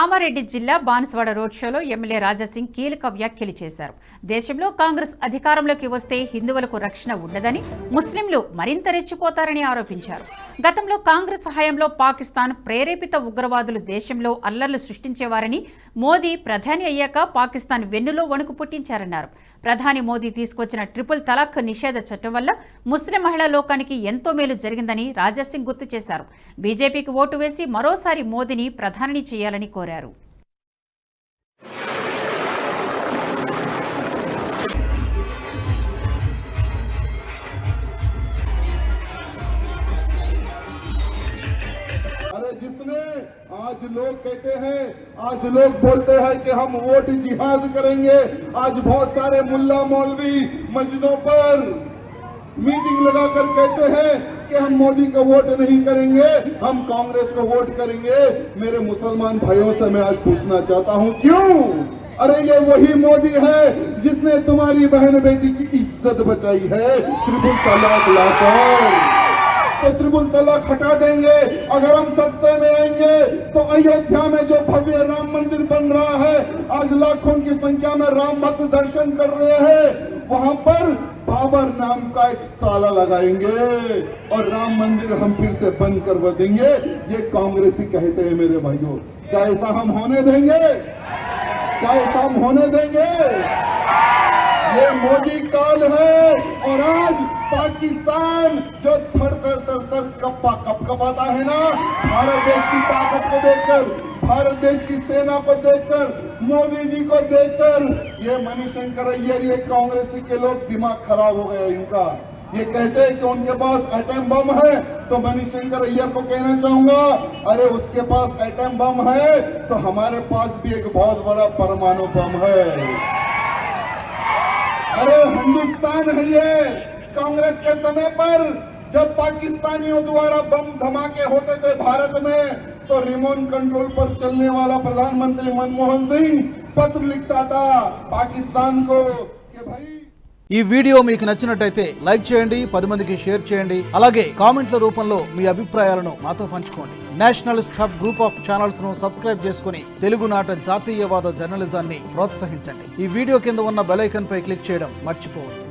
కామారెడ్డి జిల్లా బాన్స్వాడ రోడ్ షోలో ఎమ్మెల్యే రాజాసింగ్ కీలక వ్యాఖ్యలు చేశారు. దేశంలో కాంగ్రెస్ అధికారంలోకి వస్తే హిందువులకు రక్షణ ఉండదని, ముస్లింలు మరింత రెచ్చిపోతారని ఆరోపించారు. గతంలో కాంగ్రెస్ హయాంలో పాకిస్తాన్ ప్రేరేపిత ఉగ్రవాదులు దేశంలో అల్లర్లు సృష్టించేవారని, మోదీ ప్రధాని అయ్యాక పాకిస్తాన్ వెన్నులో వణుకు పుట్టించారన్నారు. ప్రధాని మోదీ తీసుకొచ్చిన ట్రిపుల్ తలాక్ నిషేధ చట్టం వల్ల ముస్లిం మహిళా లోకానికి ఎంతో మేలు జరిగిందని రాజాసింగ్ గుర్తు చేశారు. బీజేపీకి ఓటు వేసి మరోసారి మోదీని ప్రధాని చేయాలని కోరారు. जिसने आज लोग कहते हैं, आज लोग बोलते हैं कि हम वोट जिहाद करेंगे। आज बहुत सारे मुल्ला मौलवी मस्जिदों पर मीटिंग लगाकर कहते हैं कि हम मोदी को वोट नहीं करेंगे, हम कांग्रेस को वोट करेंगे। मेरे मुसलमान भाइयों से मैं आज पूछना चाहता हूं, क्यों? अरे ये वही मोदी है जिसने तुम्हारी बहन बेटी की इज्जत बचाई है ट्रिपल तलाक लाकर। तो ट्रिपल तलाक हटा देंगे। अगर हम सत्ता में आएंगे तो अयोध्या में जो भव्य राम मंदिर बन रहा है, आज लाखों की संख्या में राम भक्त दर्शन कर रहे हैं, वहां पर बाबर नाम का एक ताला लगाएंगे और राम मंदिर हम फिर से बंद करवा देंगे। ये कांग्रेसी कहते हैं मेरे भाइयों। क्या ऐसा हम होने देंगे? क्या ऐसा हम होने देंगे? ये मोदी काल है। और आज पाकिस्तान जो थर थर थर थर कपाता है ना, भारत देश की ताकत को देखकर, भारत देश की सेना को देखकर, मोदी जी को देखकर, ये मणिशंकर अय्यर, ये कांग्रेसी के लोग दिमाग खराब हो गया इनका। ये कहते हैं कि उनके पास एटम बम है, तो मणिशंकर अय्यर को कहना चाहूंगा, अरे उसके पास एटम बम है तो हमारे पास भी एक बहुत बड़ा परमाणु बम है। अरे हिंदुस्तान है ये। कांग्रेस के समय पर जब पाकिस्तानियों द्वारा बम धमाके होते थे भारत में, तो रिमोट कंट्रोल पर चलने वाला प्रधानमंत्री मनमोहन सिंह पत्र लिखता था पाकिस्तान को कि भाई ఈ వీడియో మీకు నచ్చినట్టయితే లైక్ చేయండి, 10 మందికి షేర్ చేయండి. అలాగే కామెంట్ల రూపంలో మీ అభిప్రాయాలను మాతో పంచుకోండి. Nationalist hub group of channels ను సబ్స్క్రైబ్ చేసుకుని తెలుగునాట జాతీయవాద జర్నలిజాన్ని ప్రోత్సహించండి. ఈ వీడియో కింద ఉన్న బెల్ ఐకాన్ పై క్లిక్ చేయడం మర్చిపోవద్దు.